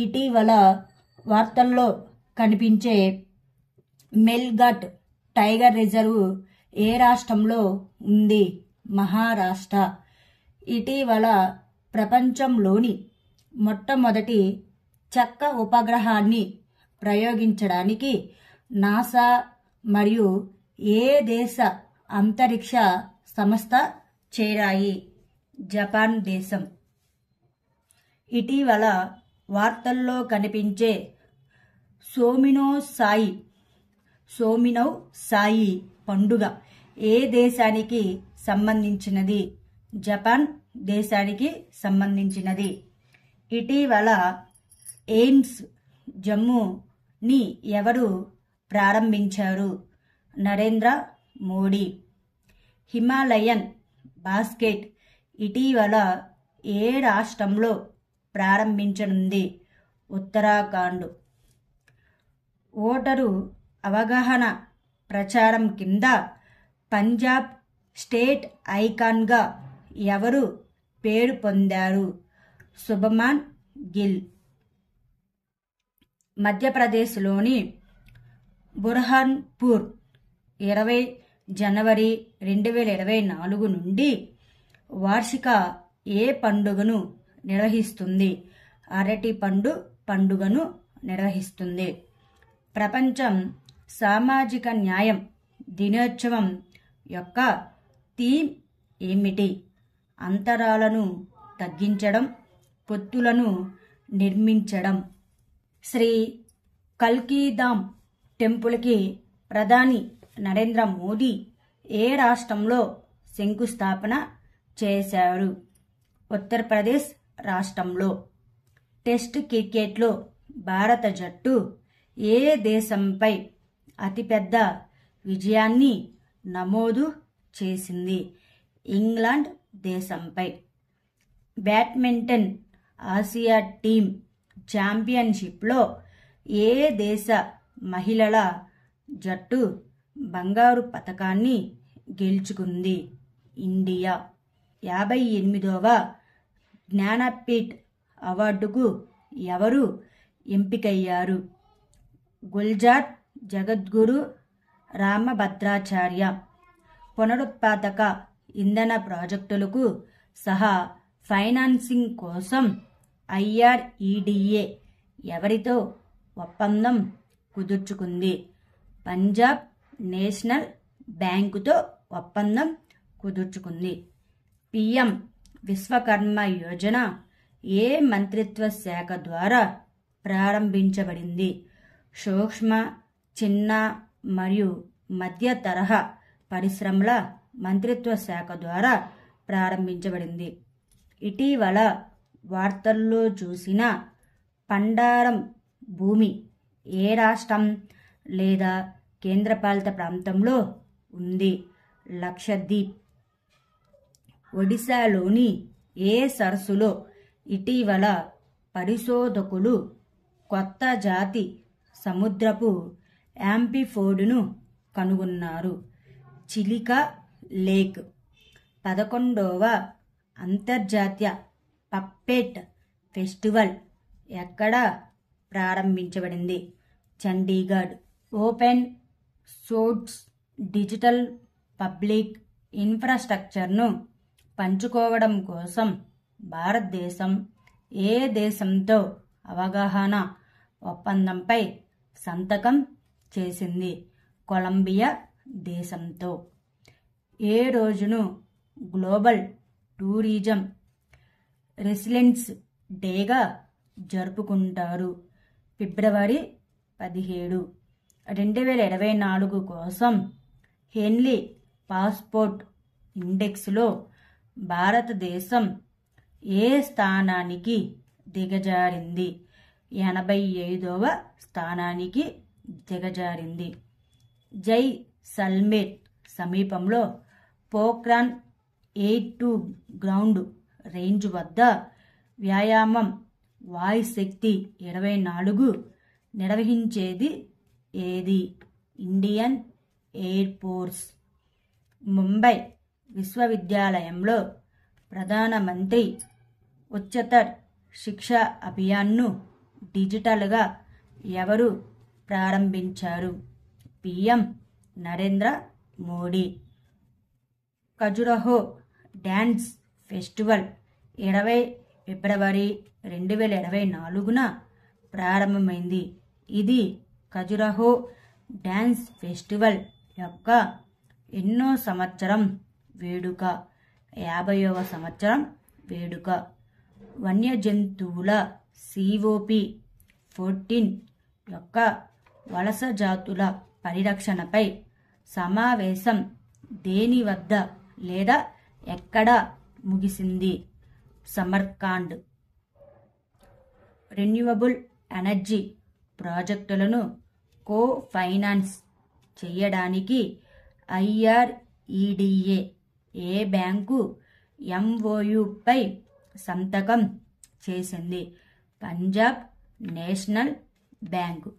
ఇటీవల వార్తల్లో కనిపించే మెల్ఘాట్ టైగర్ రిజర్వ్ ఏ రాష్ట్రంలో ఉంది? మహారాష్ట్ర. ఇటీవల ప్రపంచంలోని మొట్టమొదటి చెక్క ఉపగ్రహాన్ని ప్రయోగించడానికి నాసా మరియు ఏ దేశ అంతరిక్ష సంస్థ చేరాయి? జపాన్ దేశం. ఇటీవల వార్తల్లో కనిపించే సోమినౌ సాయి పండుగ ఏ దేశానికి సంబంధించినది? జపాన్ దేశానికి సంబంధించినది. ఇటీవల ఎయిమ్స్ జమ్మూని ఎవరు ప్రారంభించారు? నరేంద్ర మోడీ. హిమాలయన్ బాస్కెట్ ఇటీవల ఏ రాష్ట్రంలో ప్రారంభించనుంది? ఉత్తరాఖండ్. ఓటరు అవగాహన ప్రచారం కింద పంజాబ్ స్టేట్ ఐకాన్గా ఎవరు పేరు పొందారు? శుభమాన్ గిల్. మధ్యప్రదేశ్లోని బుర్హాన్పూర్ 20 జనవరి 2024 నుండి వార్షిక ఏ పండుగను నిర్వహిస్తుంది? అరటి పండుగను నిర్వహిస్తుంది. ప్రపంచం సామాజిక న్యాయం దినోత్సవం యొక్క థీమ్ ఏమిటి? అంతరాలను తగ్గించడం, పొత్తులను నిర్మించడం. శ్రీ కల్కీధామ్ టెంపుల్కి ప్రధాని నరేంద్ర మోదీ ఏ రాష్ట్రంలో శంకుస్థాపన చేశారు? ఉత్తరప్రదేశ్ రాష్ట్రంలో. టెస్ట్ క్రికెట్లో భారత జట్టు ఏ దేశంపై అతిపెద్ద విజయాన్ని నమోదు చేసింది? ఇంగ్లాండ్ దేశంపై. బ్యాడ్మింటన్ ఆసియా టీమ్ ఛాంపియన్షిప్లో ఏ దేశ మహిళల జట్టు బంగారు పతకాన్ని గెలుచుకుంది? ఇండియా. 58వ జ్ఞానపీఠ్ అవార్డుకు ఎవరు ఎంపికయ్యారు? గుల్జార్ జగద్గురు రామభద్రాచార్య. పునరుత్పాదక ఇంధన ప్రాజెక్టులకు సహా ఫైనాన్సింగ్ కోసం IREDA ఎవరితో ఒప్పందం కుదుర్చుకుంది? పంజాబ్ నేషనల్ బ్యాంకుతో ఒప్పందం కుదుర్చుకుంది. PM విశ్వకర్మ యోజన ఏ మంత్రిత్వ శాఖ ద్వారా ప్రారంభించబడింది? సూక్ష్మ, చిన్న మరియు మధ్య తరహా పరిశ్రమల మంత్రిత్వ శాఖ ద్వారా ప్రారంభించబడింది. ఇటీవల వార్తల్లో చూసిన పండారం భూమి ఏ రాష్ట్రం లేదా కేంద్రపాలిత ప్రాంతంలో ఉంది? లక్షద్వీప్. ఒడిశాలోని ఏ సరస్సులో ఇటీవల పరిశోధకులు కొత్త జాతి సముద్రపు యాంఫిఫోడ్ను కనుగొన్నారు? చిలికా లేక్. 11వ అంతర్జాతీయ పప్పెట్ ఫెస్టివల్ ఎక్కడ ప్రారంభించబడింది? Chandigarh. Open source digital public ఇన్ఫ్రాస్ట్రక్చర్ను పంచుకోవడం కోసం భారతదేశం ఏ దేశంతో అవగాహన ఒప్పందంపై సంతకం చేసింది? కొలంబియా దేశంతో. ఏ రోజును గ్లోబల్ టూరిజం రెసిలెన్స్ డేగా జరుపుకుంటారు? ఫిబ్రవరి 17. 2024 కోసం హెన్లీ పాస్పోర్ట్ ఇండెక్స్లో భారతదేశం ఏ స్థానానికి దిగజారింది? 85వ స్థానానికి దిగజారింది. జైసల్మేర్ సమీపంలో పోఖ్రాన్ 8-2 గ్రౌండ్ రేంజ్ వద్ద వ్యాయామం వాయుశక్తి 24 నిర్వహించేది ఏది? Indian air force. ముంబై విశ్వవిద్యాలయంలో ప్రధానమంత్రి ఉच्चतर శిక్షా అభియాన్ను డిజిటల్గా ఎవరు ప్రారంభించారు? PM Narendra Modi. Khajuraho dance festival 20 ఫిబ్రవరి 2024న ప్రారంభమైంది. ఇది ఖజురహో డ్యాన్స్ ఫెస్టివల్ యొక్క ఎన్నో సంవత్సరం వేడుక? 50వ సంవత్సరం వేడుక. వన్యజంతువుల COP14 యొక్క వలస జాతుల పరిరక్షణపై సమావేశం దేని వద్ద లేదా ఎక్కడ ముగిసింది? సమర్కాండ్. రెన్యూవబుల్ ఎనర్జీ ప్రాజెక్టులను కో-ఫైనాన్స్ చేయడానికి IREDA ఏ బ్యాంకు MOUపై సంతకం చేసింది? Punjab national bank.